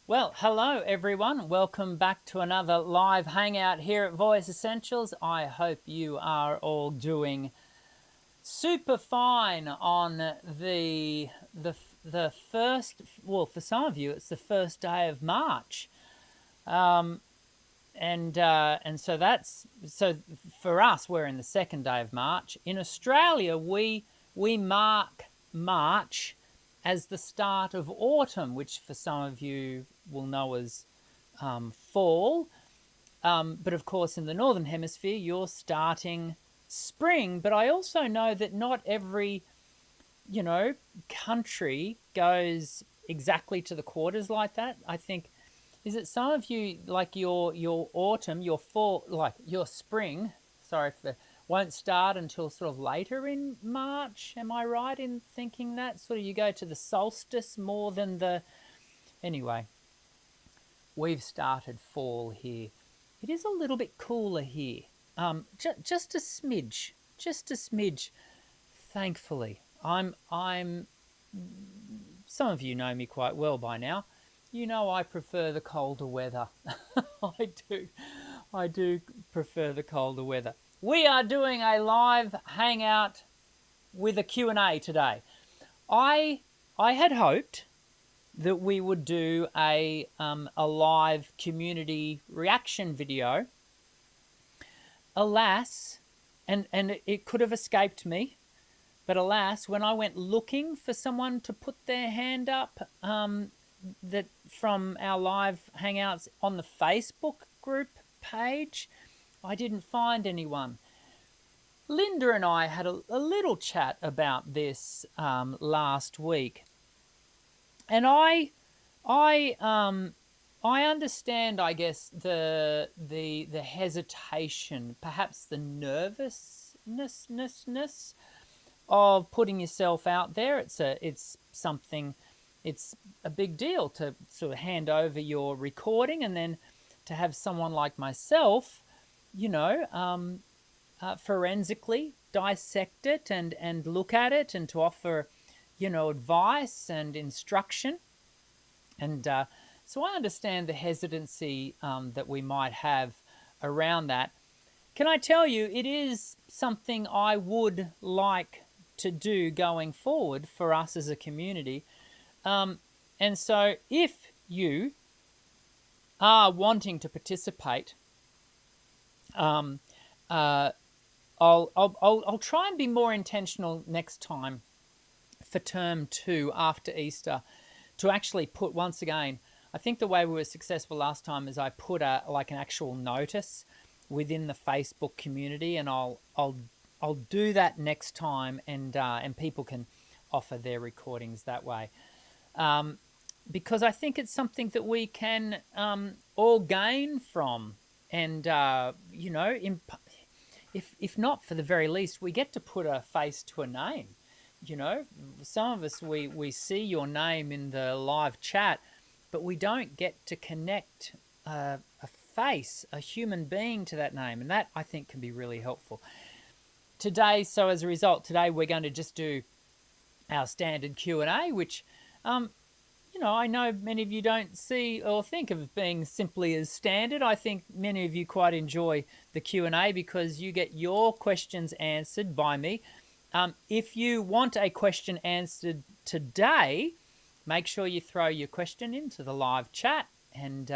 Well, hello everyone. Welcome back to another live hangout here at Voice Essentials. I hope you are all doing super fine on the first. Well, for some of you, it's the first day of March, and so for us, we're in the second day of March. In Australia, we mark March as the start of autumn, which for some of you will know as fall. But of course, in the Northern Hemisphere, you're starting spring. But I also know that not every, country goes exactly to the quarters like that. I think, is it some of you, like your autumn, your fall, like your spring, sorry for the, won't start until sort of later in March? Am I right in thinking that? Sort of you go to the solstice more than the... Anyway, we've started fall here. It is a little bit cooler here. Just a smidge, thankfully. I'm some of you know me quite well by now. You know I prefer the colder weather. I do prefer the colder weather. We are doing a live hangout with a Q&A today. I had hoped that we would do a live community reaction video. Alas, and it could have escaped me, but alas, when I went looking for someone to put their hand up, that from our live hangouts on the Facebook group page, I didn't find anyone. Linda and I had a little chat about this last week, and I understand, I guess, the hesitation, perhaps the nervousness of putting yourself out there. It's something. It's a big deal to sort of hand over your recording, and then to have someone like myself, forensically dissect it and look at it, and to offer, advice and instruction. And so I understand the hesitancy that we might have around that. Can I tell you, it is something I would like to do going forward for us as a community. And so if you are wanting to participate, I'll try and be more intentional next time for term 2 after Easter, to actually put, once again, I think the way we were successful last time is I put an actual notice within the Facebook community, and I'll do that next time, and people can offer their recordings that way, because I think it's something that we can all gain from, and if not for the very least, we get to put a face to a name. Some of us, we see your name in the live chat, but we don't get to connect a face, a human being, to that name, and that I think can be really helpful today. So as a result, today we're going to just do our standard Q&A, which I know many of you don't see or think of being simply as standard. I think many of you quite enjoy the Q&A because you get your questions answered by me. If you want a question answered today, make sure you throw your question into the live chat, and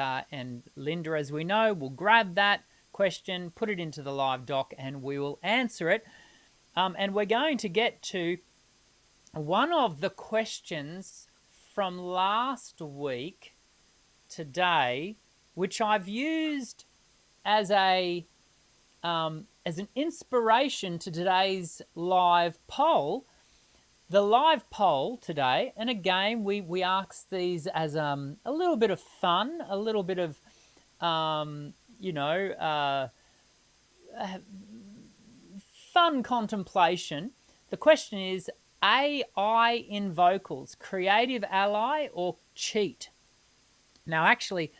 Linda, as we know, will grab that question, put it into the live doc, and we will answer it. And we're going to get to one of the questions from last week today, which I've used as an inspiration to today's live poll. The live poll today, and again, we ask these as a little bit of fun, a little bit of, fun contemplation. The question is, AI in vocals, creative ally or cheat? Now, actually,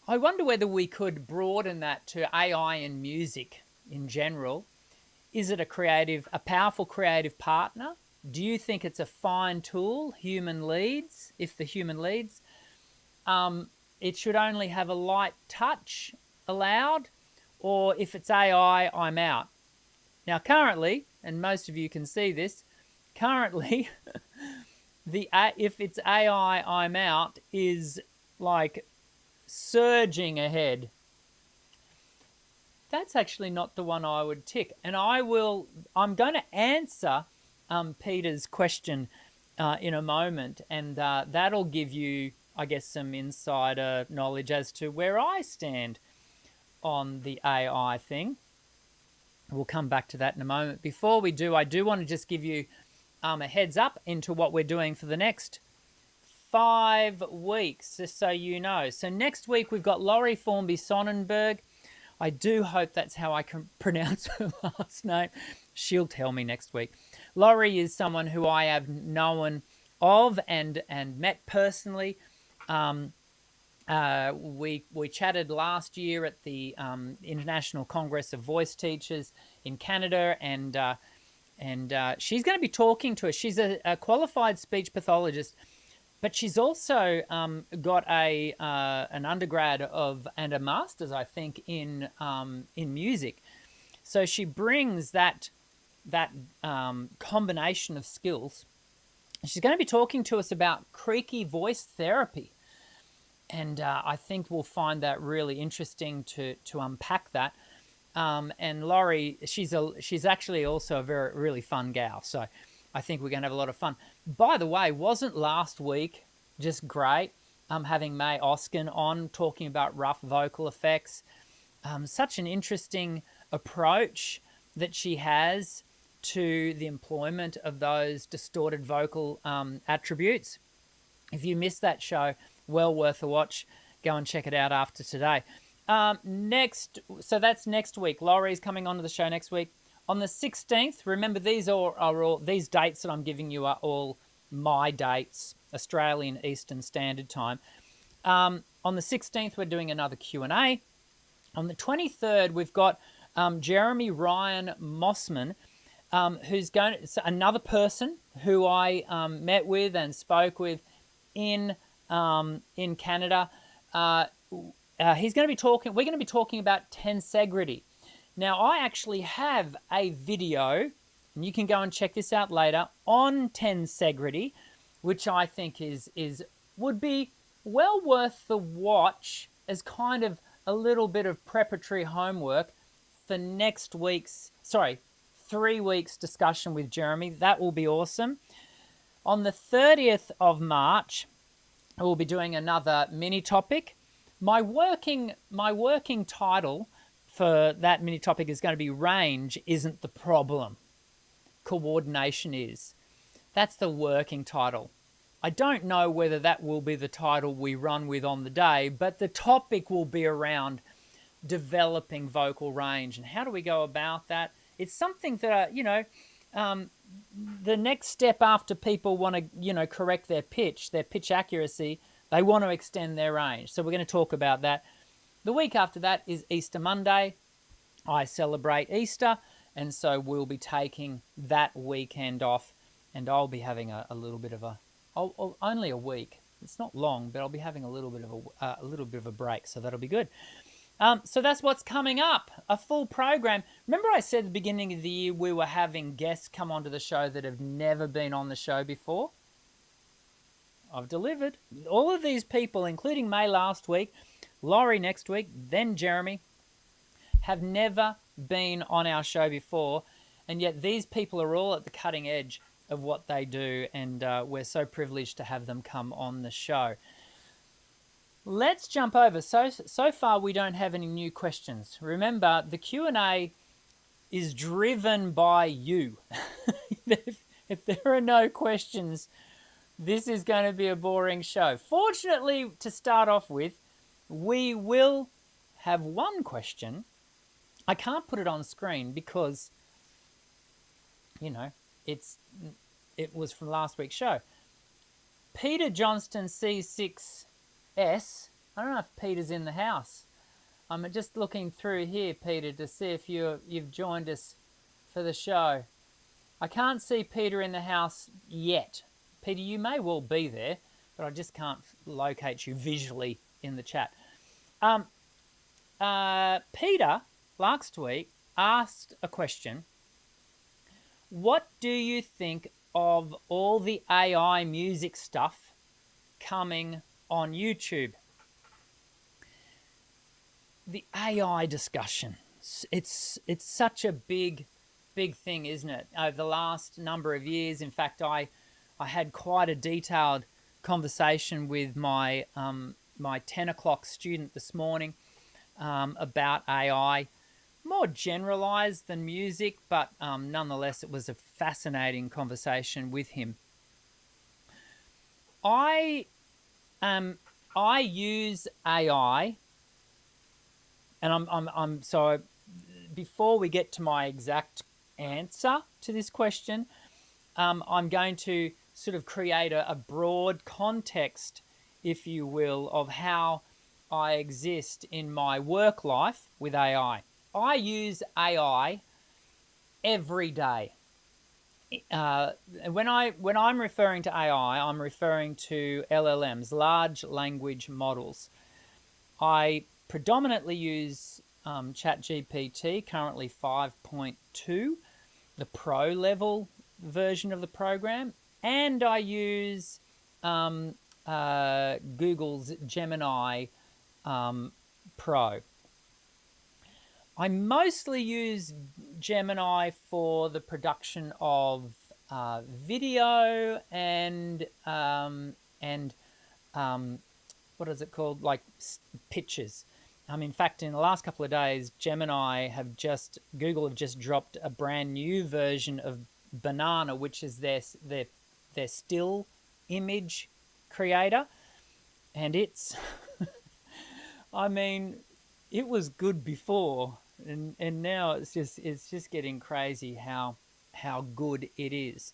I wonder whether we could broaden that to AI in music in general. Is it a powerful creative partner? Do you think it's a fine tool, human leads, if the human leads? it should only have a light touch allowed, or if it's AI, I'm out. Now, currently, and most of you can see this, currently, if it's AI, I'm out is like surging ahead. That's actually not the one I would tick. And I'm going to answer Peter's question in a moment, and that'll give you, I guess, some insider knowledge as to where I stand on the AI thing. We'll come back to that in a moment. Before we do, I do want to just give you a heads up into what we're doing for the next 5 weeks, just so you know. So next week we've got Laurie Formby Sonnenberg. I do hope that's how I can pronounce her last name. She'll tell me next week. Laurie is someone who I have known of and met personally. We chatted last year at the International Congress of Voice Teachers in Canada, and she's going to be talking to us. She's a qualified speech pathologist, but she's also got an undergrad and a master's, I think, in music. So she brings that combination of skills. She's going to be talking to us about Creaky Voice Therapy. And I think we'll find that really interesting to unpack that. And Laurie, she's actually also a really fun gal. So I think we're going to have a lot of fun. By the way, wasn't last week just great having May Oskin on talking about rough vocal effects? Such an interesting approach that she has to the employment of those distorted vocal attributes. If you missed that show, well worth a watch. Go and check it out after today. So that's next week. Laurie's coming onto the show next week. On the 16th, remember these are all these dates that I'm giving you are all my dates, Australian Eastern Standard Time. On the 16th, we're doing another Q&A. On the 23rd, we've got Jeremy Ryan Mossman, who's another person who I met with and spoke with in Canada. We're going to be talking about tensegrity. Now, I actually have a video, and you can go and check this out later, on tensegrity, which I think would be well worth the watch as kind of a little bit of preparatory homework for 3 weeks discussion with Jeremy. That will be awesome. On the 30th of March, we'll be doing another mini topic. My working title for that mini topic is going to be Range Isn't the Problem. Coordination is. That's the working title. I don't know whether that will be the title we run with on the day, but the topic will be around developing vocal range. And how do we go about that? It's something that, the next step after people want to, correct their pitch accuracy, they want to extend their range. So we're going to talk about that. The week after that is Easter Monday. I celebrate Easter, and so we'll be taking that weekend off, and I'll be having a little bit of only a week. It's not long, but I'll be having a little bit of a break, so that'll be good. So that's what's coming up, a full program. Remember I said at the beginning of the year we were having guests come onto the show that have never been on the show before? I've delivered. All of these people, including May last week, Laurie next week, then Jeremy, have never been on our show before, and yet these people are all at the cutting edge of what they do, and we're so privileged to have them come on the show. Let's jump over. So far we don't have any new questions. Remember, the Q&A is driven by you. If there are no questions, this is going to be a boring show. Fortunately, to start off with, we will have one question. I can't put it on screen because, it was from last week's show. Peter Johnston C6S. I don't know if Peter's in the house. I'm just looking through here, Peter, to see if you've joined us for the show. I can't see Peter in the house yet. Peter, you may well be there. but I just can't locate you visually in the chat. Peter last week asked a question. What do you think of all the AI music stuff coming on YouTube? The AI discussion. It's such a big thing, isn't it? Over the last number of years, in fact, I had quite a detailed conversation with my my 10 o'clock student this morning about AI. More generalized than music, but nonetheless, it was a fascinating conversation with him. I use AI, and I'm so before we get to my exact answer to this question, I'm going to sort of create a broad context, if you will, of how I exist in my work life with AI. I use AI every day. When I'm referring to AI, I'm referring to LLMs, large language models. I predominantly use ChatGPT, currently 5.2, the pro level version of the program, and I use Google's Gemini Pro. I mostly use Gemini for the production of video and what is it called? Like pictures. In fact, in the last couple of days, Google have just dropped a brand new version of Banana, which is their still image creator, and it's, it was good before, and now it's just getting crazy how good it is.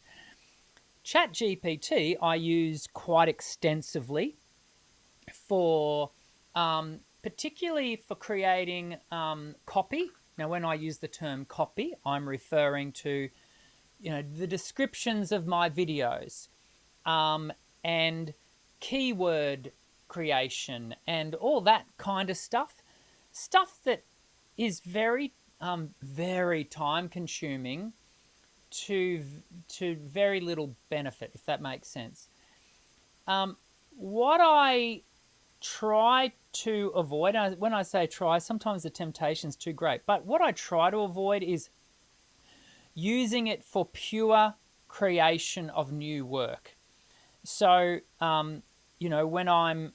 ChatGPT I use quite extensively for particularly for creating copy. Now, when I use the term copy, I'm referring to the descriptions of my videos and keyword creation and all that kind of stuff that is very very time consuming to very little benefit, if that makes sense. What I try to avoid, when I say try, sometimes the temptation's too great, but what I try to avoid is using it for pure creation of new work. So when I'm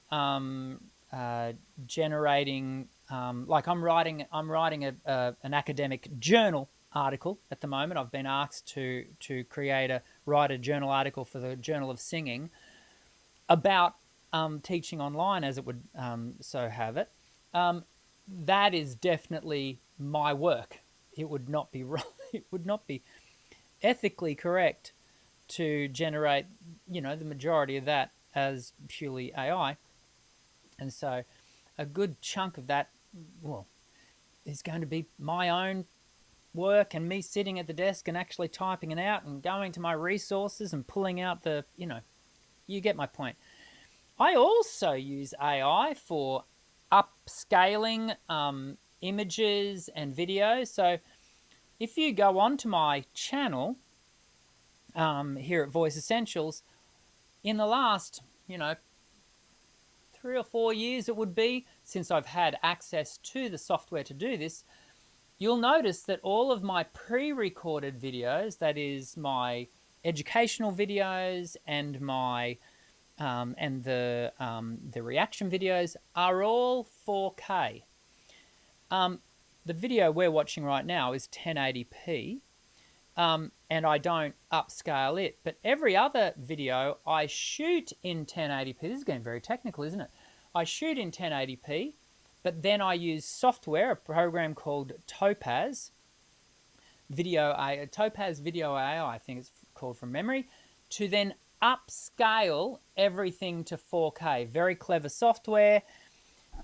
generating, like I'm writing an academic journal article at the moment. I've been asked to write a journal article for the Journal of Singing about teaching online, as it would so have it. That is definitely my work. It would not be right. It would not be ethically correct to generate, the majority of that as purely AI. And so a good chunk of that, is going to be my own work and me sitting at the desk and actually typing it out and going to my resources and pulling out you get my point. I also use AI for upscaling images and videos. So if you go onto my channel here at Voice Essentials, in the last, 3 or 4 years it would be, since I've had access to the software to do this, you'll notice that all of my pre-recorded videos, that is my educational videos and my the reaction videos, are all 4K. The video we're watching right now is 1080p, and I don't upscale it. But every other video I shoot in 1080p. This is getting very technical, isn't it? I shoot in 1080p, but then I use software, a program called Topaz Video AI, I think it's called from memory, to then upscale everything to 4K. Very clever software.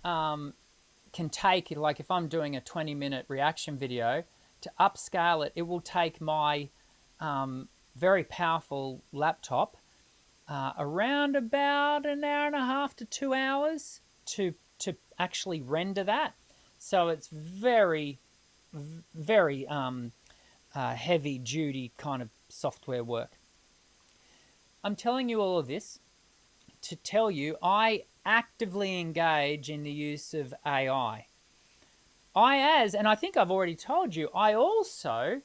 Can take, like if I'm doing a 20-minute reaction video, to upscale it, it will take my very powerful laptop around about an hour and a half to 2 hours to actually render that. So it's very, very heavy duty kind of software work. I'm telling you all of this to tell you I actively engage in the use of AI. And I think I've already told you, I also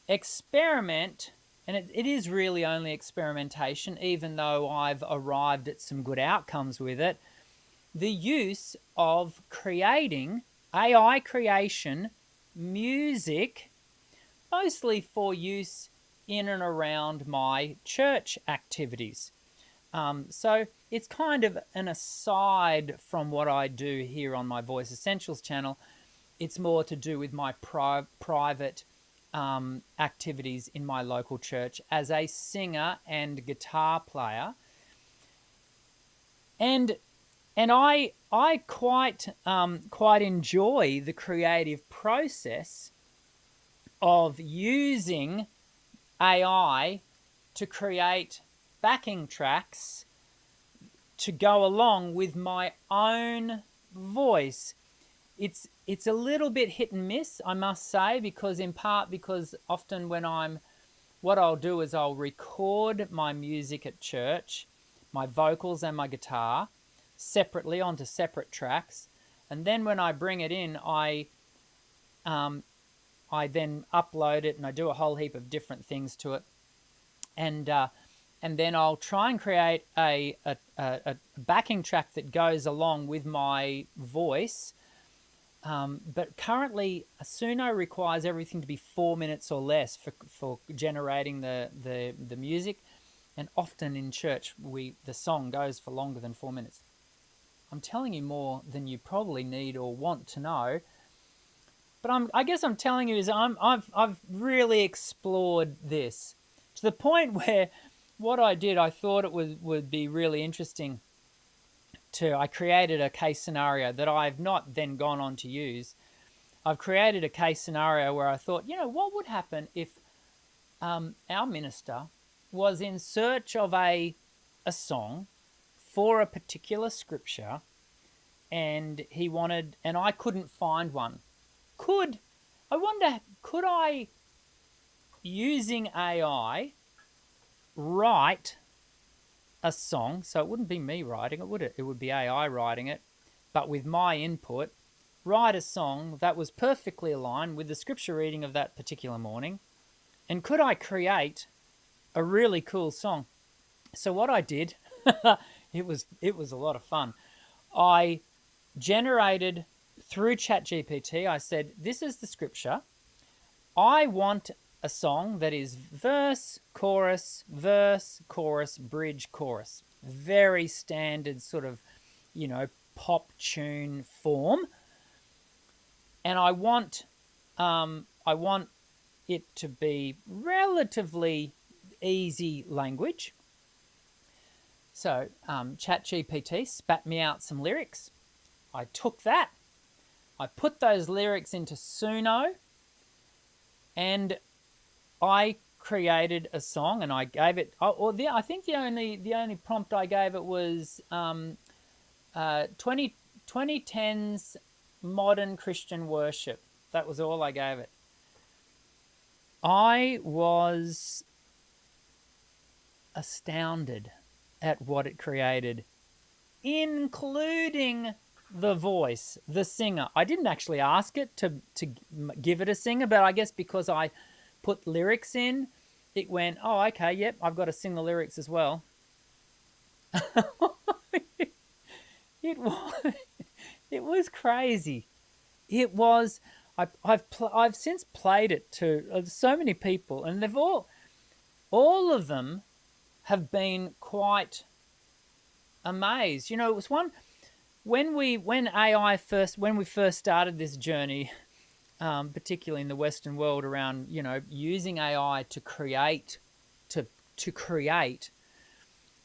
experiment, and it is really only experimentation, even though I've arrived at some good outcomes with it, the use of creating AI creation music, mostly for use in and around my church activities. So it's kind of an aside from what I do here on my Voice Essentials channel. It's more to do with my private activities in my local church as a singer and guitar player. And I quite enjoy the creative process of using AI to create backing tracks to go along with my own voice. It's a little bit hit and miss, I must say, because often what I'll do is I'll record my music at church, my vocals and my guitar, separately onto separate tracks, and then when I bring it in, I then upload it and I do a whole heap of different things to it, and then I'll try and create a backing track that goes along with my voice. But currently, Suno requires everything to be 4 minutes or less for generating the music, and often in church the song goes for longer than 4 minutes. I'm telling you more than you probably need or want to know, but I guess I'm telling you is I've really explored this to the point where what I did, I thought it would be really interesting. I created a case scenario that I've not then gone on to use. I've created a case scenario where I thought, what would happen if our minister was in search of a song for a particular scripture, and I couldn't find one. Could I, using AI, write a song? So it wouldn't be me writing it, would it? It would be AI writing it, but with my input, write a song that was perfectly aligned with the scripture reading of that particular morning. And could I create a really cool song? So what I did, it was a lot of fun. I generated through ChatGPT, I said, this is the scripture. I want a song that is verse, chorus, bridge, chorus. Very standard sort of, pop tune form. And I want it to be relatively easy language. So ChatGPT spat me out some lyrics. I took that, I put those lyrics into Suno, and I created a song, and I gave it. I think the only prompt I gave it was 2010s modern Christian worship. That was all I gave it. I was astounded at what it created, including the voice, the singer. I didn't actually ask it to give it a singer, but I guess because I put lyrics in, it went, oh, okay, yep, I've got to sing the lyrics as well. It was crazy. It was. I've since played it to so many people, and they've all of them have been quite amazed. It was one when we first started this journey, particularly in the Western world, around using AI to create a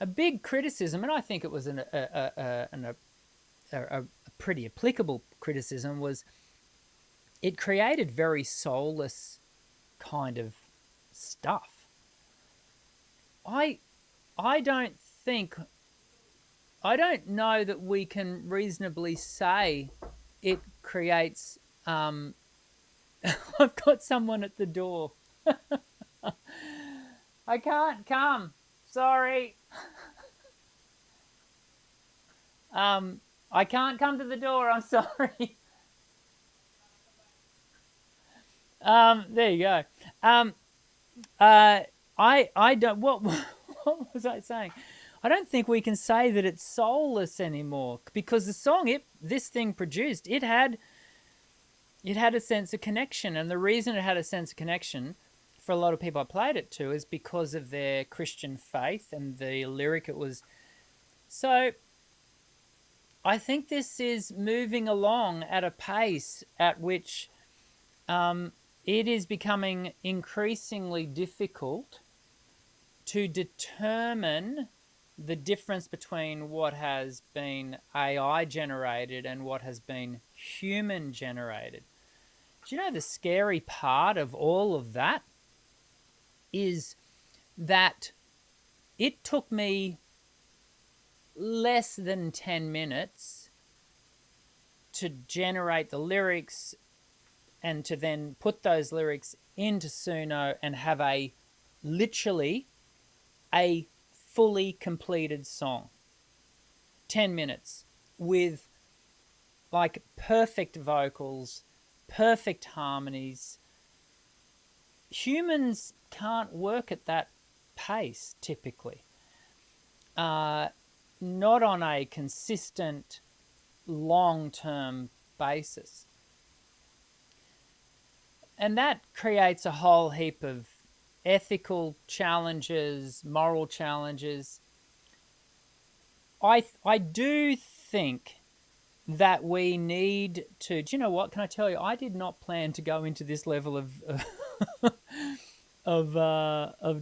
big criticism, and I think it was a pretty applicable criticism, was it created very soulless kind of stuff. I I don't think, I don't know that we can reasonably say it creates. I've got someone at the door. I can't come. Sorry. I can't come to the door. I'm sorry. There you go. I don't. What was I saying? I don't think we can say that it's soulless anymore because the song this thing produced, it had a sense of connection, and the reason it had a sense of connection for a lot of people I played it to is because of their Christian faith and the lyric it was. So I think this is moving along at a pace at which it is becoming increasingly difficult to determine the difference between what has been AI generated and what has been human generated. Do you know the scary part of all of that is that it took me less than 10 minutes to generate the lyrics and to then put those lyrics into Suno and have literally a fully completed song. 10 minutes with like perfect vocals, perfect harmonies. Humans can't work at that pace typically. Not on a consistent long-term basis. And that creates a whole heap of ethical challenges, moral challenges. I do think that we need to. Do you know what? Can I tell you? I did not plan to go into this level of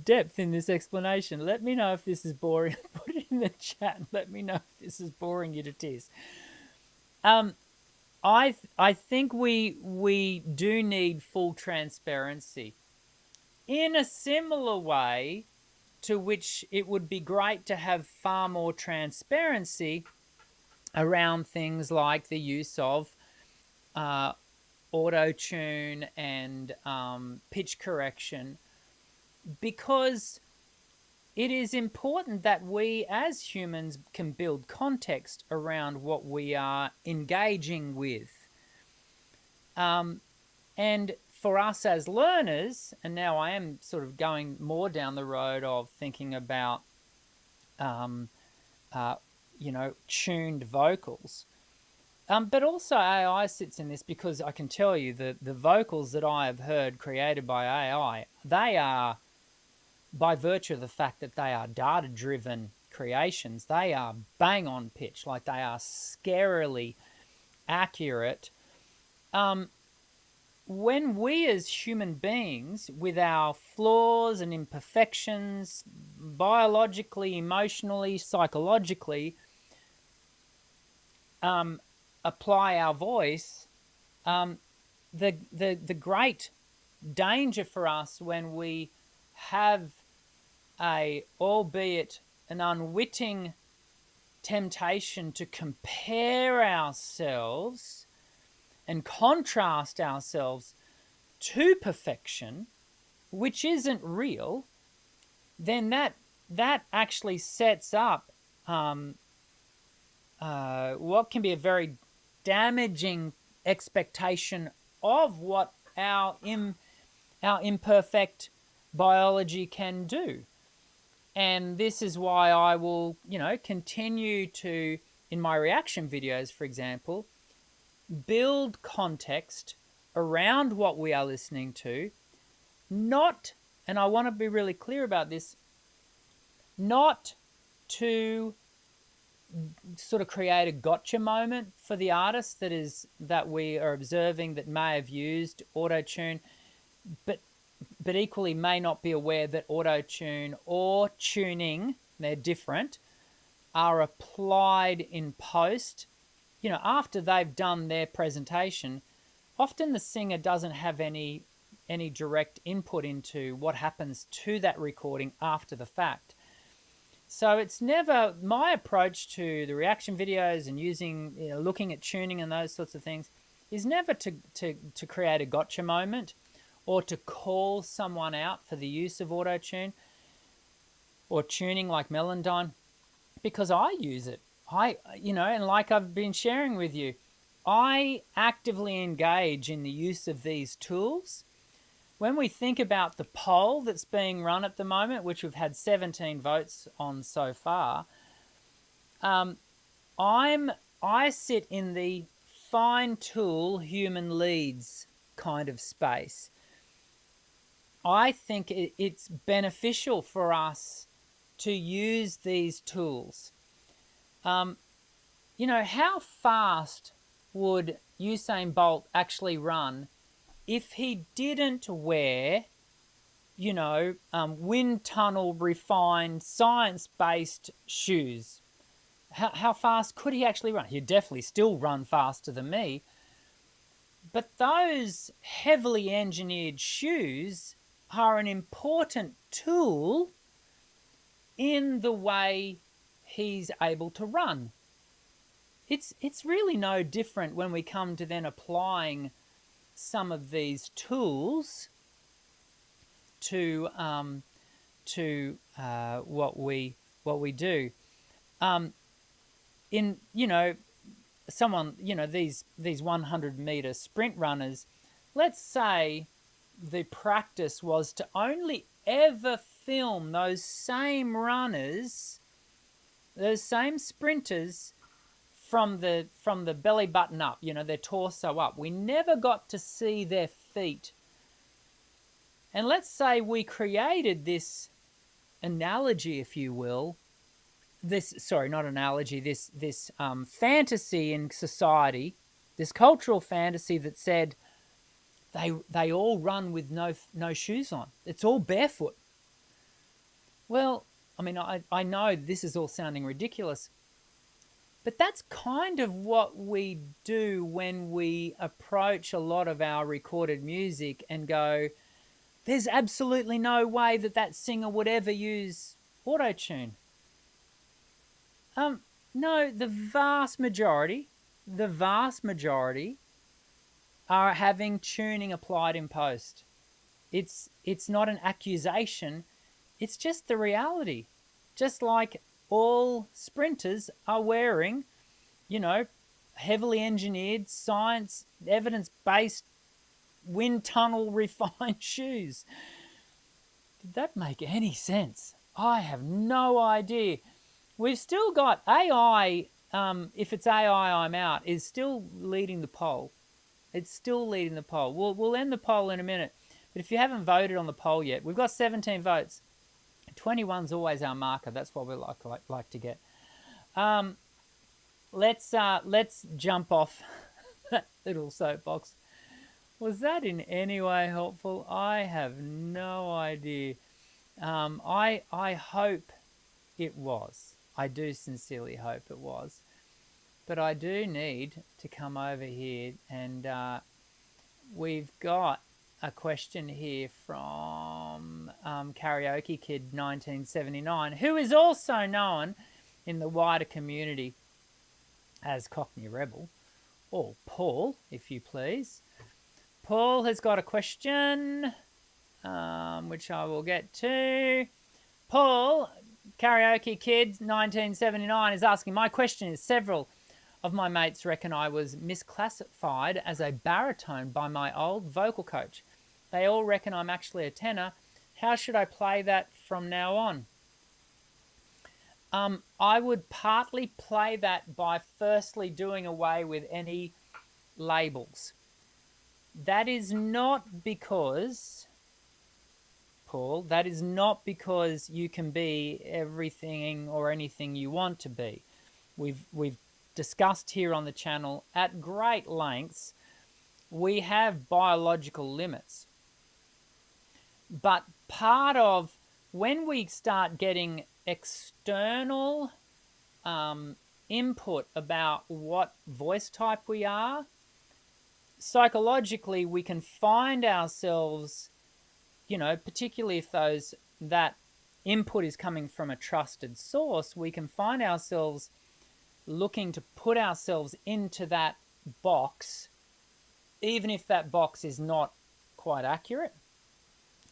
depth in this explanation. Let me know if this is boring. Put it in the chat and let me know if this is boring you to tears. I think we do need full transparency in a similar way to which it would be great to have far more transparency around things like the use of auto-tune and pitch correction, because it is important that we as humans can build context around what we are engaging with. And for us as learners, and now I am sort of going more down the road of thinking about, tuned vocals. But also AI sits in this because I can tell you the vocals that I have heard created by AI, they are, by virtue of the fact that they are data-driven creations, they are bang on pitch, like they are scarily accurate. When we as human beings, with our flaws and imperfections, biologically, emotionally, psychologically, apply our voice, the great danger for us when we have albeit an unwitting temptation to compare ourselves and contrast ourselves to perfection, which isn't real, then that actually sets up what can be a very damaging expectation of what our imperfect biology can do. And this is why I will, continue to, in my reaction videos, for example, build context around what we are listening to, not, and I want to be really clear about this, not to sort of create a gotcha moment for the artist that we are observing that may have used auto-tune, but equally may not be aware that auto-tune or tuning, they're different, are applied in post. After they've done their presentation, often the singer doesn't have any direct input into what happens to that recording after the fact. So it's never my approach to the reaction videos and using, looking at tuning and those sorts of things is never to create a gotcha moment or to call someone out for the use of auto tune or tuning like Melodyne, because I use it. And like I've been sharing with you, I actively engage in the use of these tools. When we think about the poll that's being run at the moment, which we've had 17 votes on so far, I sit in the fine tool human leads kind of space. I think it's beneficial for us to use these tools. How fast would Usain Bolt actually run if he didn't wear, wind tunnel refined, science-based shoes? How fast could he actually run? He'd definitely still run faster than me. But those heavily engineered shoes are an important tool in the way he's able to run. It's really no different when we come to then applying some of these tools to what we do. These 100-meter sprint runners, let's say the practice was to only ever film those same runners, those same sprinters from the belly button up, their torso up. We never got to see their feet. And let's say we created this analogy, if you will, this fantasy in society, this cultural fantasy that said they all run with no shoes on. It's all barefoot. Well, I know this is all sounding ridiculous, but that's kind of what we do when we approach a lot of our recorded music and go, there's absolutely no way that singer would ever use auto-tune. No, the vast majority are having tuning applied in post. It's not an accusation, it's just the reality. Just like all sprinters are wearing, heavily engineered, science, evidence-based, wind tunnel refined shoes. Did that make any sense? I have no idea. We've still got AI, if it's AI, I'm out, is still leading the poll. It's still leading the poll. We'll end the poll in a minute. But if you haven't voted on the poll yet, we've got 17 votes. 21's always our marker. That's what we like to get. Let's jump off that little soapbox. Was that in any way helpful? I have no idea. I hope it was. I do sincerely hope it was. But I do need to come over here, and we've got a question here from Karaoke Kid 1979, who is also known in the wider community as Cockney Rebel, or Paul, if you please. Paul has got a question, which I will get to. Paul, Karaoke Kid 1979, is asking, my question is, several of my mates reckon I was misclassified as a baritone by my old vocal coach. They all reckon I'm actually a tenor. How should I play that from now on? I would partly play that by firstly doing away with any labels. That is not because, Paul, that is not because you can be everything or anything you want to be. We've discussed here on the channel at great lengths, we have biological limits. But part of when we start getting external input about what voice type we are, psychologically we can find ourselves, particularly if that input is coming from a trusted source, we can find ourselves looking to put ourselves into that box, even if that box is not quite accurate.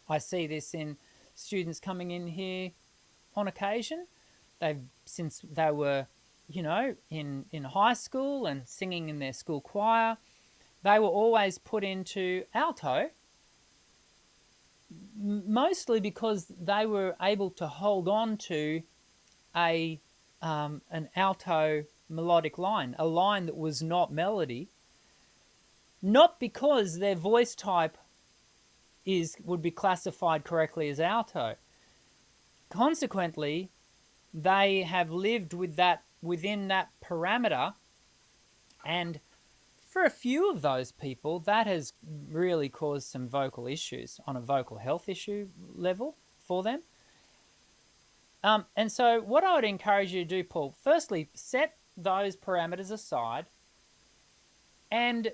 I see this in students coming in here on occasion. Since they were, in high school and singing in their school choir, they were always put into alto, mostly because they were able to hold on to an alto melodic line, a line that was not melody, not because their voice type would be classified correctly as alto. Consequently, they have lived within that parameter, and for a few of those people, that has really caused some vocal issues on a vocal health issue level for them. And so what I would encourage you to do, Paul, firstly, set those parameters aside and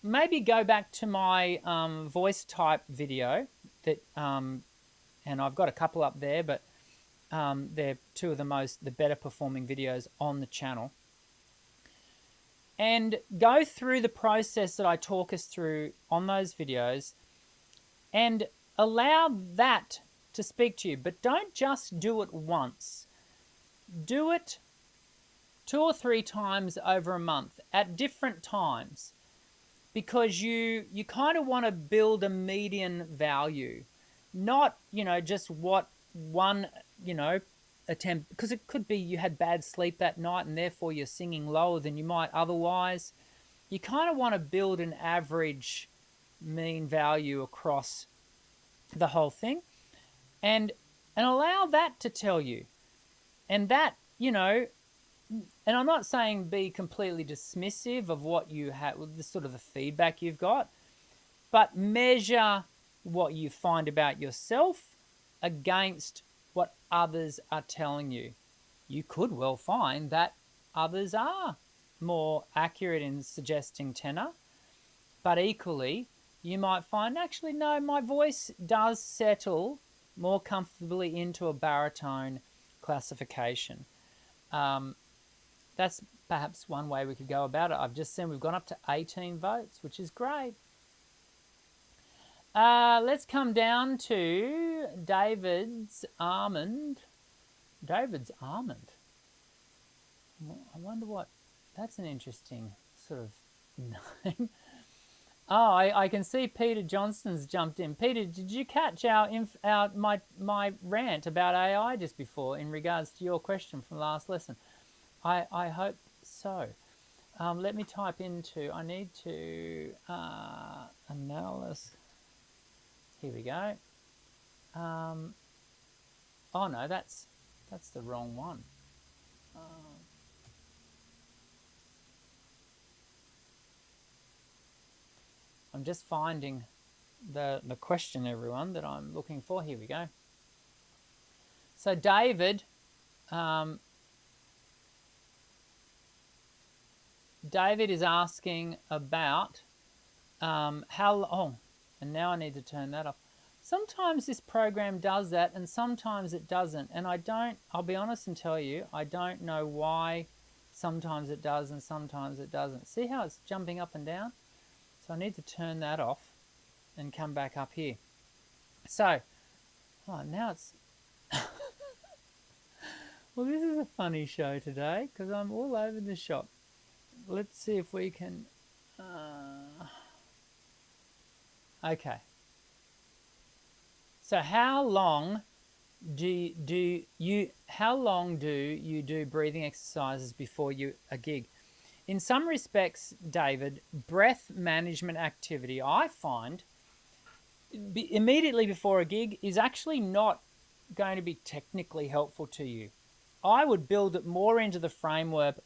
maybe go back to my voice type video that, and I've got a couple up there, but they're two of the better performing videos on the channel. And go through the process that I talk us through on those videos and allow that to speak to you. But don't just do it once. Do it 2 or 3 times over a month at different times, because you kind of want to build a median value, not, just what one, attempt, because it could be you had bad sleep that night and therefore you're singing lower than you might otherwise. You kind of want to build an average mean value across the whole thing and allow that to tell you. And that, and I'm not saying be completely dismissive of what you have, the sort of the feedback you've got, but measure what you find about yourself against what others are telling you. You could well find that others are more accurate in suggesting tenor, but equally you might find, actually, no, my voice does settle more comfortably into a baritone classification. That's perhaps one way we could go about it. I've just seen we've gone up to 18 votes, which is great. Let's come down to David's almond. David's almond. I wonder what. That's an interesting sort of name. Oh, I can see Peter Johnston's jumped in. Peter, did you catch my rant about AI just before in regards to your question from last lesson? I hope so. Let me type into. I need to analysis. Here we go. Oh no, that's the wrong one. I'm just finding the question, everyone, that I'm looking for. Here we go. So David, David is asking about how long. And now I need to turn that off. Sometimes this program does that and sometimes it doesn't. And I'll be honest and tell you, I don't know why sometimes it does and sometimes it doesn't. See how it's jumping up and down? So I need to turn that off and come back up here. So, now it's... Well, this is a funny show today because I'm all over the shop. Let's see if we can... Okay. So how long do you do breathing exercises before a gig? In some respects, David, breath management activity, I find, immediately before a gig is actually not going to be technically helpful to you. I would build it more into the framework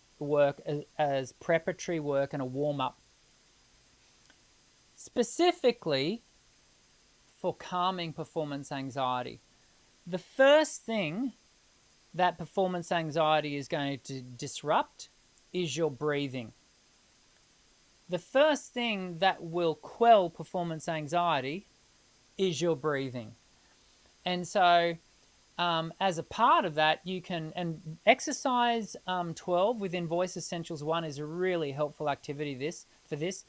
as preparatory work and a warm-up, specifically for calming performance anxiety. The first thing that performance anxiety is going to disrupt is your breathing. The first thing that will quell performance anxiety is your breathing. And so as a part of that, you can, and exercise 12 within Voice Essentials 1 is a really helpful activity for this.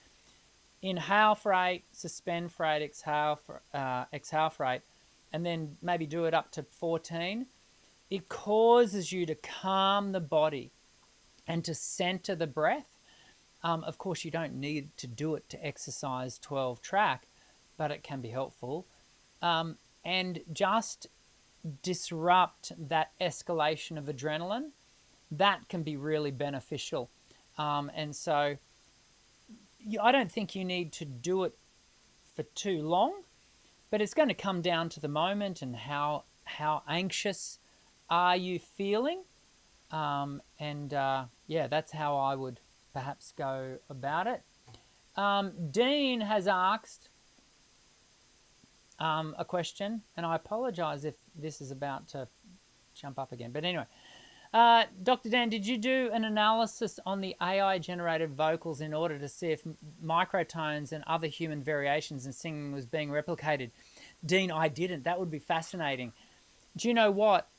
Inhale for 8, suspend for 8, exhale for 8, and then maybe do it up to 14. It causes you to calm the body and to center the breath. Of course, you don't need to do it to exercise 12 track, but it can be helpful. And just disrupt that escalation of adrenaline. That can be really beneficial. And so I don't think you need to do it for too long, but it's going to come down to the moment and how anxious are you feeling. Yeah, that's how I would perhaps go about it. Dean has asked a question, and I apologize if this is about to jump up again. But anyway, Dr. Dan, did you do an analysis on the AI-generated vocals in order to see if microtones and other human variations in singing was being replicated? Dean, I didn't. That would be fascinating. Do you know what?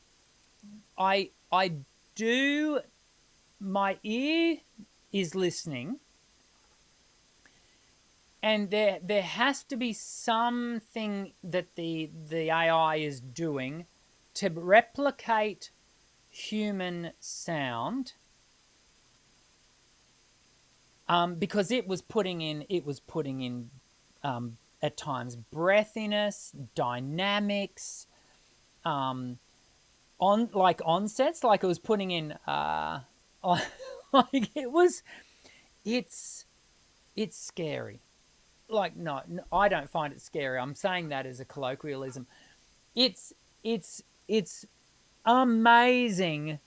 I do. My ear is listening, and there has to be something that the AI is doing to replicate human sound, because it was putting in at times breathiness, dynamics, onsets, like it was putting in like it's scary. Like, no, I don't find it scary. I'm saying that as a colloquialism. It's amazing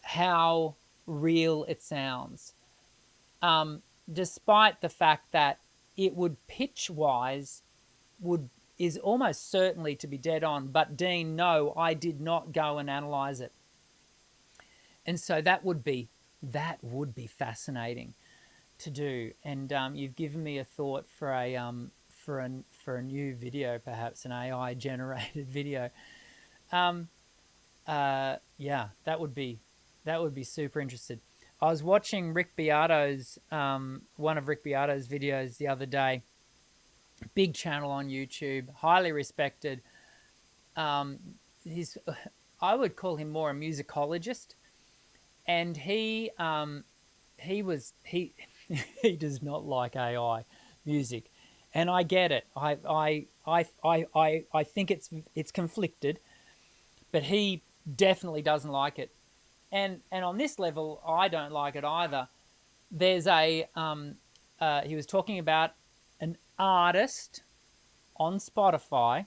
how real it sounds, despite the fact that it would pitch-wise is almost certainly to be dead on. But Dean, no, I did not go and analyze it, and so that would be fascinating to do. And you've given me a thought for a new video, perhaps an AI generated video. Yeah, that would be super interesting. I was watching Rick Beato's one of Rick Beato's videos the other day. Big channel on YouTube, highly respected. He's I would call him more a musicologist, and he does not like AI music, and I get it. I think it's conflicted, but he definitely doesn't like it, and on this level, I don't like it either. There's he was talking about an artist on Spotify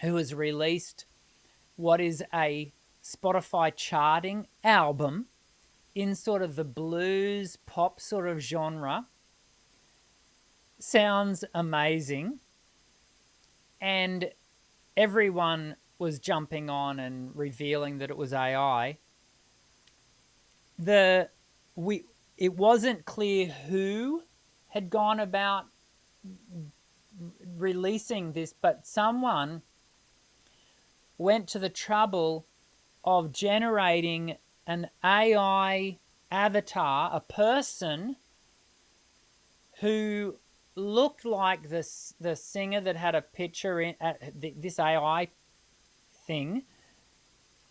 who has released what is a Spotify charting album in sort of the blues pop sort of genre. Sounds amazing, and everyone was jumping on and revealing that it was AI. It wasn't clear who had gone about releasing this, but someone went to the trouble of generating an AI avatar, a person who looked like the singer that had a picture in this AI thing,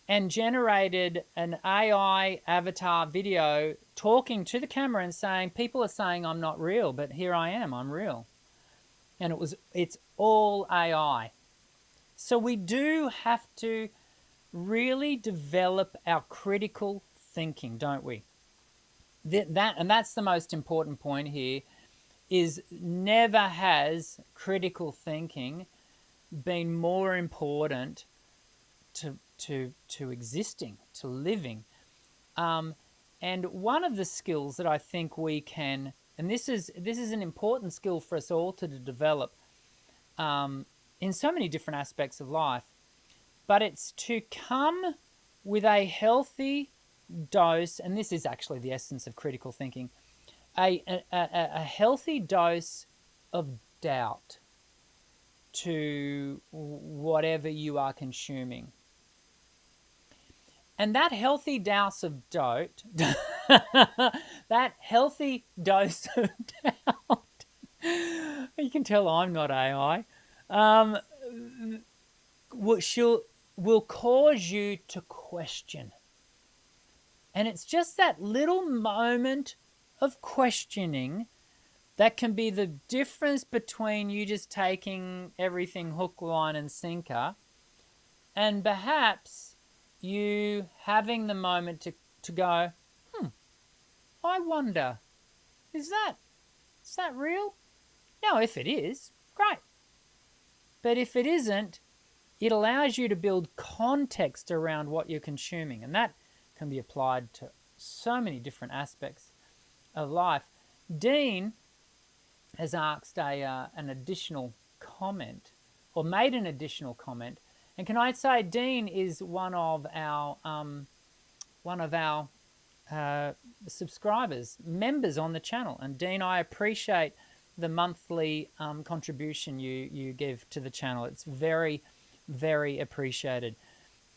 and generated an AI avatar video talking to the camera and saying, people are saying I'm not real, but here I am, I'm real. And it's all AI. So we do have to really develop our critical thinking, don't we? And that's the most important point here, is never has critical thinking been more important to existing, to living. And one of the skills that I think we can, and this is an important skill for us all to develop in so many different aspects of life, but it's to come with a healthy dose, and this is actually the essence of critical thinking, a healthy dose of doubt to whatever you are consuming. And that healthy dose of dote, that healthy dose of doubt, you can tell I'm not AI, will cause you to question. And it's just that little moment of questioning that can be the difference between you just taking everything hook, line, and sinker, and perhaps you having the moment to go, I wonder, is that real? Now, if it is, great. But if it isn't, it allows you to build context around what you're consuming, and that can be applied to so many different aspects of life. Dean has asked an additional comment, or made an additional comment, and can I say Dean is one of our subscribers, members on the channel. And Dean, I appreciate the monthly contribution you give to the channel. It's very, very appreciated.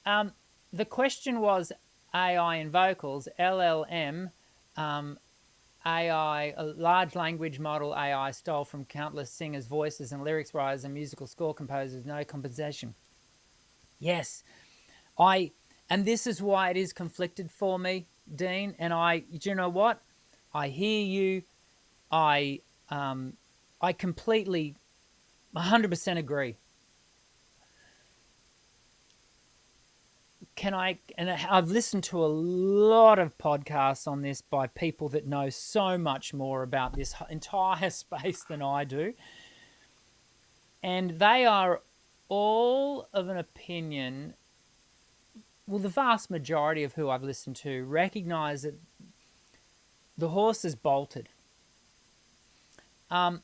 The question was AI in vocals, LLM, AI, a large language model AI stole from countless singers' voices and lyrics writers and musical score composers, no compensation. Yes, and this is why it is conflicted for me, Dean. And do you know what? I hear you. I completely, 100% agree. And I've listened to a lot of podcasts on this by people that know so much more about this entire space than I do. And they are all of an opinion, well, the vast majority of who I've listened to recognize that the horse is bolted. When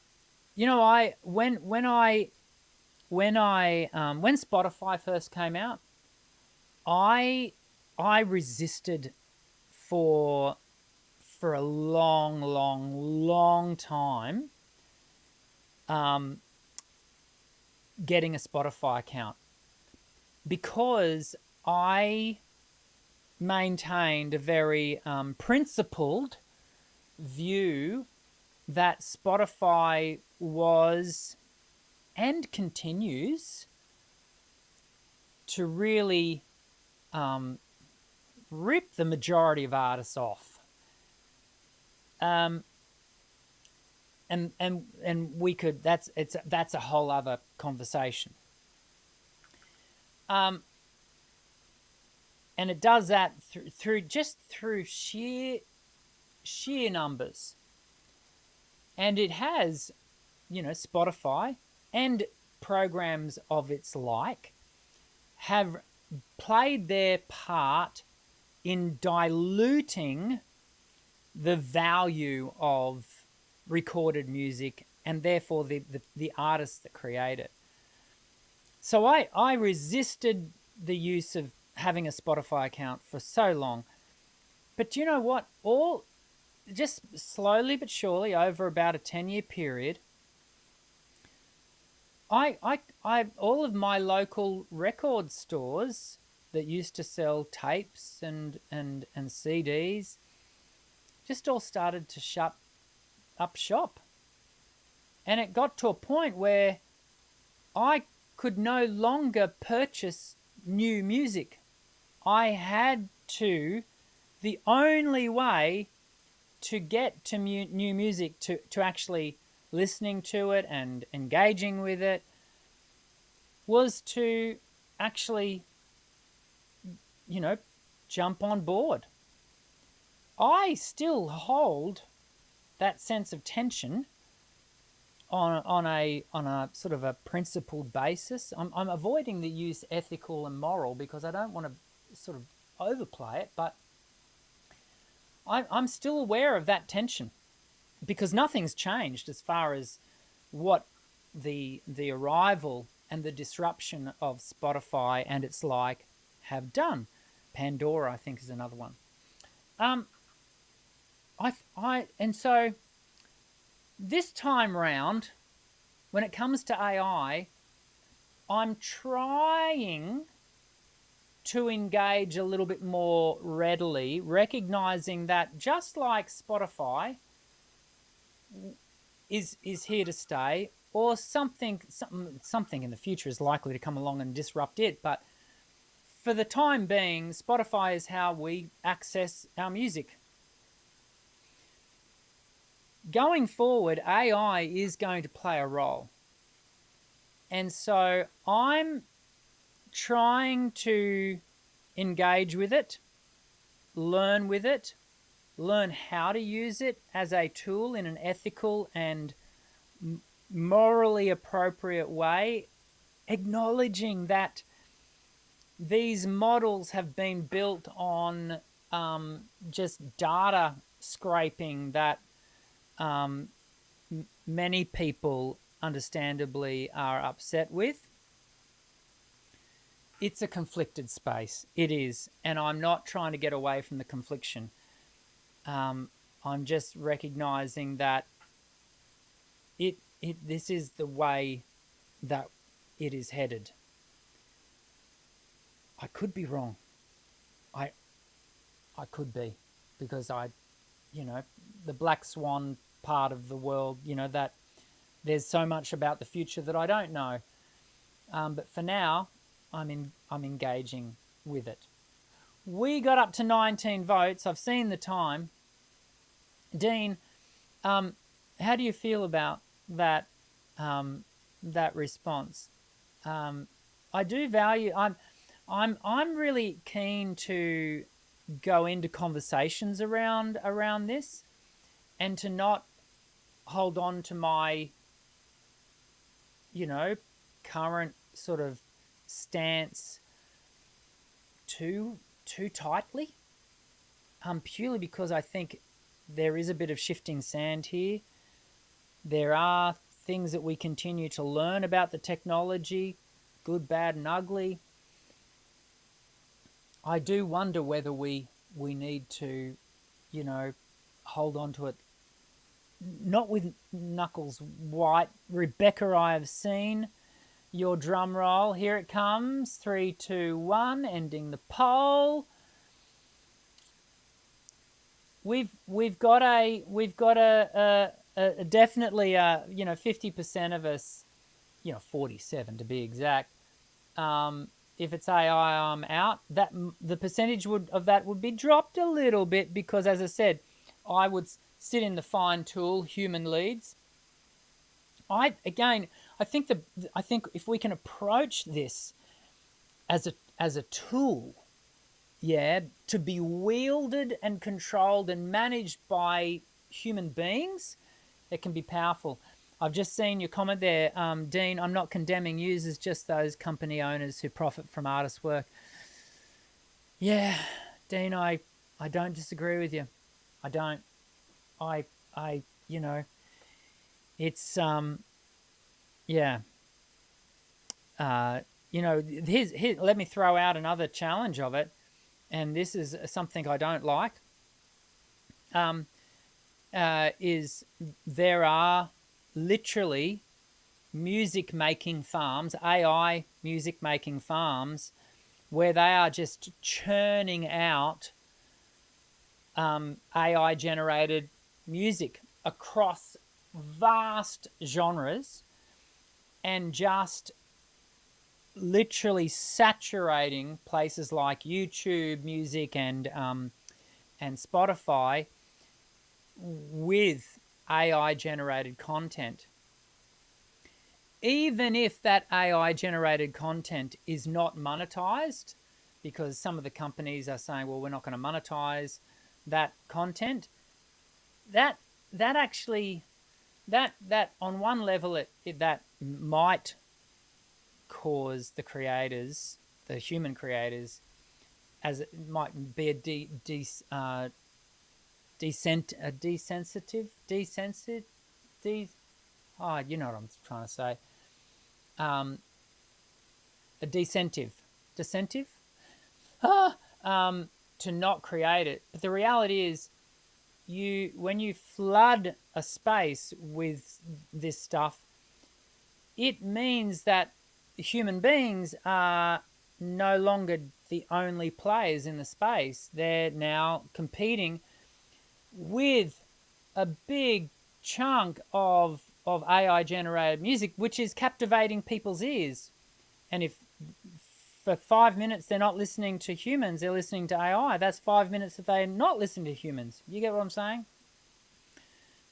Spotify first came out, I resisted for a long time getting a Spotify account, because I maintained a very principled view that Spotify was and continues to really rip the majority of artists off. And we could, that's a whole other conversation. And it does that through sheer numbers. And it has, Spotify and programs of its like have played their part in diluting the value of recorded music and therefore the artists that create it. So I resisted the use of having a Spotify account for so long. But you know what? Just slowly but surely over about a 10-year period, all of my local record stores that used to sell tapes and CDs just all started to shut up shop. And it got to a point where I could no longer purchase new music. The only way to get to new music, to actually listening to it and engaging with it, was to actually, jump on board. I still hold that sense of tension on a sort of a principled basis. I'm avoiding the use ethical and moral because I don't want to sort of overplay it, but I'm still aware of that tension, because nothing's changed as far as what the arrival and the disruption of Spotify and its like have done. Pandora, I think, is another one. And so this time round, when it comes to AI, I'm trying to engage a little bit more readily, recognizing that just like Spotify is here to stay, or something in the future is likely to come along and disrupt it, but for the time being, Spotify is how we access our music. Going forward, AI is going to play a role. And so I'm trying to engage with it, learn with it, learn how to use it as a tool in an ethical and morally appropriate way, acknowledging that these models have been built on just data scraping that many people understandably are upset with. It's a conflicted space. It is. And I'm not trying to get away from the confliction. I'm just recognizing that this is the way that it is headed. I could be wrong. I could be, because the black swan part of the world, that there's so much about the future that I don't know. But for now, I'm engaging with it. We got up to 19 votes. I've seen the time. Dean, how do you feel about that that response? I do value. I'm really keen to go into conversations around this, and to not hold on to my current sort of stance too tightly, purely because I think there is a bit of shifting sand here. There are things that we continue to learn about the technology, good, bad, and ugly. I do wonder whether we need to, hold on to it, not with knuckles white. Rebecca, I have seen your drum roll. Here it comes. 3, 2, 1. Ending the poll. We've got a definitely 50% of us, 47 to be exact. If it's AI, I'm out. That the percentage of that would be dropped a little bit, because, as I said, I would sit in the fine tool human leads. I think if we can approach this as a tool, to be wielded and controlled and managed by human beings, it can be powerful. I've just seen your comment there, Dean. I'm not condemning users, just those company owners who profit from artists' work. Yeah, Dean, I don't disagree with you. I don't. It's here's let me throw out another challenge of it, and this is something I don't like. Is there are literally music making farms, AI music making farms, where they are just churning out AI generated music across vast genres, and just literally saturating places like YouTube Music and Spotify with AI generated content. Even if that AI generated content is not monetized, because some of the companies are saying, well, we're not going to monetize that content, that actually on one level that might cause the creators, the human creators, as it might be you know what I'm trying to say, a decentive to not create it. But the reality is, when you flood a space with this stuff, it means that human beings are no longer the only players in the space. They're now competing with a big chunk of AI generated music, which is captivating people's ears. And if for 5 minutes they're not listening to humans, they're listening to AI, that's 5 minutes that they're not listening to humans. You get what I'm saying?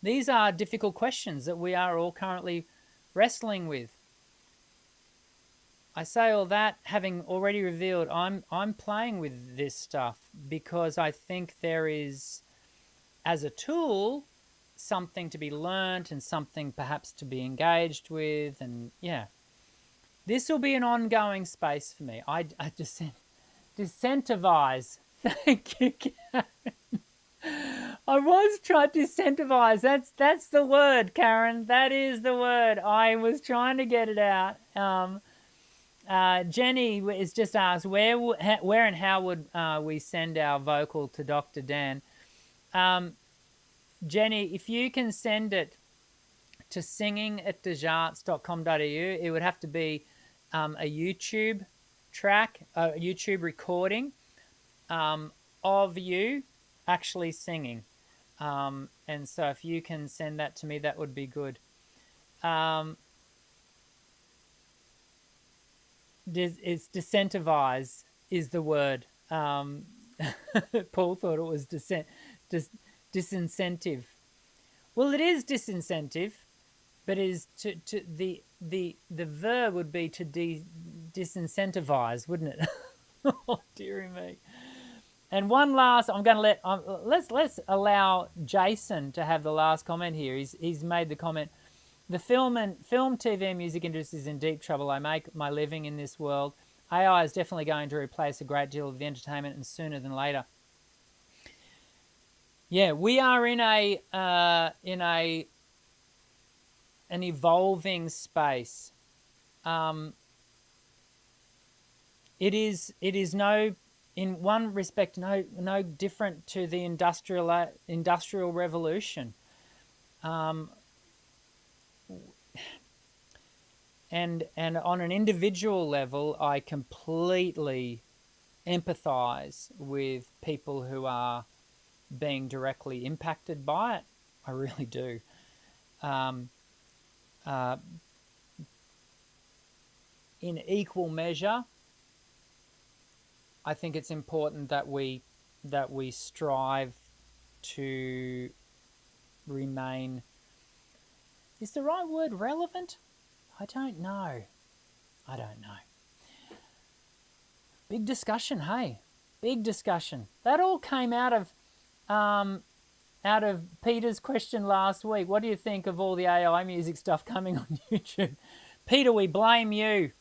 These are difficult questions that we are all currently wrestling with. I say all that having already revealed I'm playing with this stuff because I think there is, as a tool, something to be learnt and something perhaps to be engaged with. And yeah, this will be an ongoing space for me. I disincentivize. Thank you, Karen. I was trying to disincentivize. That's the word, Karen. That is the word. I was trying to get it out. Jenny is just asked, where and how would we send our vocal to Dr. Dan? Jenny, if you can send it to singing@desjarts.com.au, it would have to be a YouTube track, a YouTube recording of you actually singing. And so if you can send that to me, that would be good. It's disincentivize is the word. Paul thought it was disincentive. Well, it is disincentive, but it is the verb would be to disincentivize, wouldn't it? Oh, dearie me. And one last, I'm going to let's allow Jason to have the last comment here. He's made the comment, the film TV and music industry is in deep trouble. I make my living in this world. AI is definitely going to replace a great deal of the entertainment, and sooner than later. Yeah, we are in an evolving space. It is no, in one respect, no different to the industrial revolution. And on an individual level, I completely empathize with people who are being directly impacted by it. I really do. In equal measure, I think it's important that we strive to remain, is the right word relevant? I don't know. Big discussion, hey? Big discussion. That all came out of Peter's question last week. What do you think of all the AI music stuff coming on YouTube? Peter, we blame you.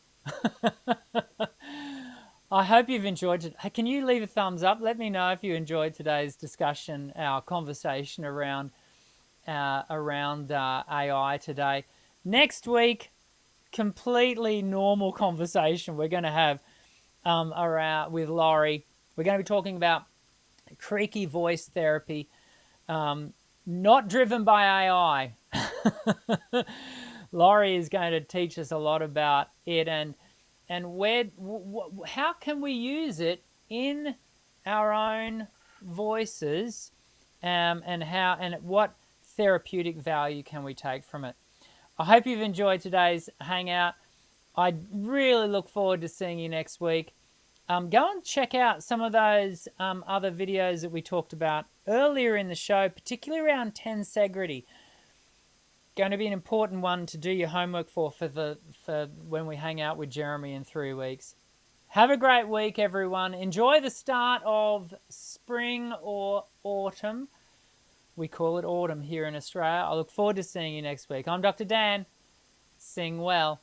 I hope you've enjoyed it. Hey, can you leave a thumbs up? Let me know if you enjoyed today's discussion, our conversation around AI today. Next week, completely normal conversation we're going to have around with Laurie. We're going to be talking about Creaky Voice Therapy, not driven by AI. Laurie is going to teach us a lot about it and how can we use it in our own voices, and what therapeutic value can we take from it. I hope you've enjoyed today's Hangout. I really look forward to seeing you next week. Go and check out some of those other videos that we talked about earlier in the show, particularly around tensegrity. Going to be an important one to do your homework for when we hang out with Jeremy in 3 weeks. Have a great week, everyone. Enjoy the start of spring or autumn. We call it autumn here in Australia. I look forward to seeing you next week. I'm Dr. Dan. Sing well.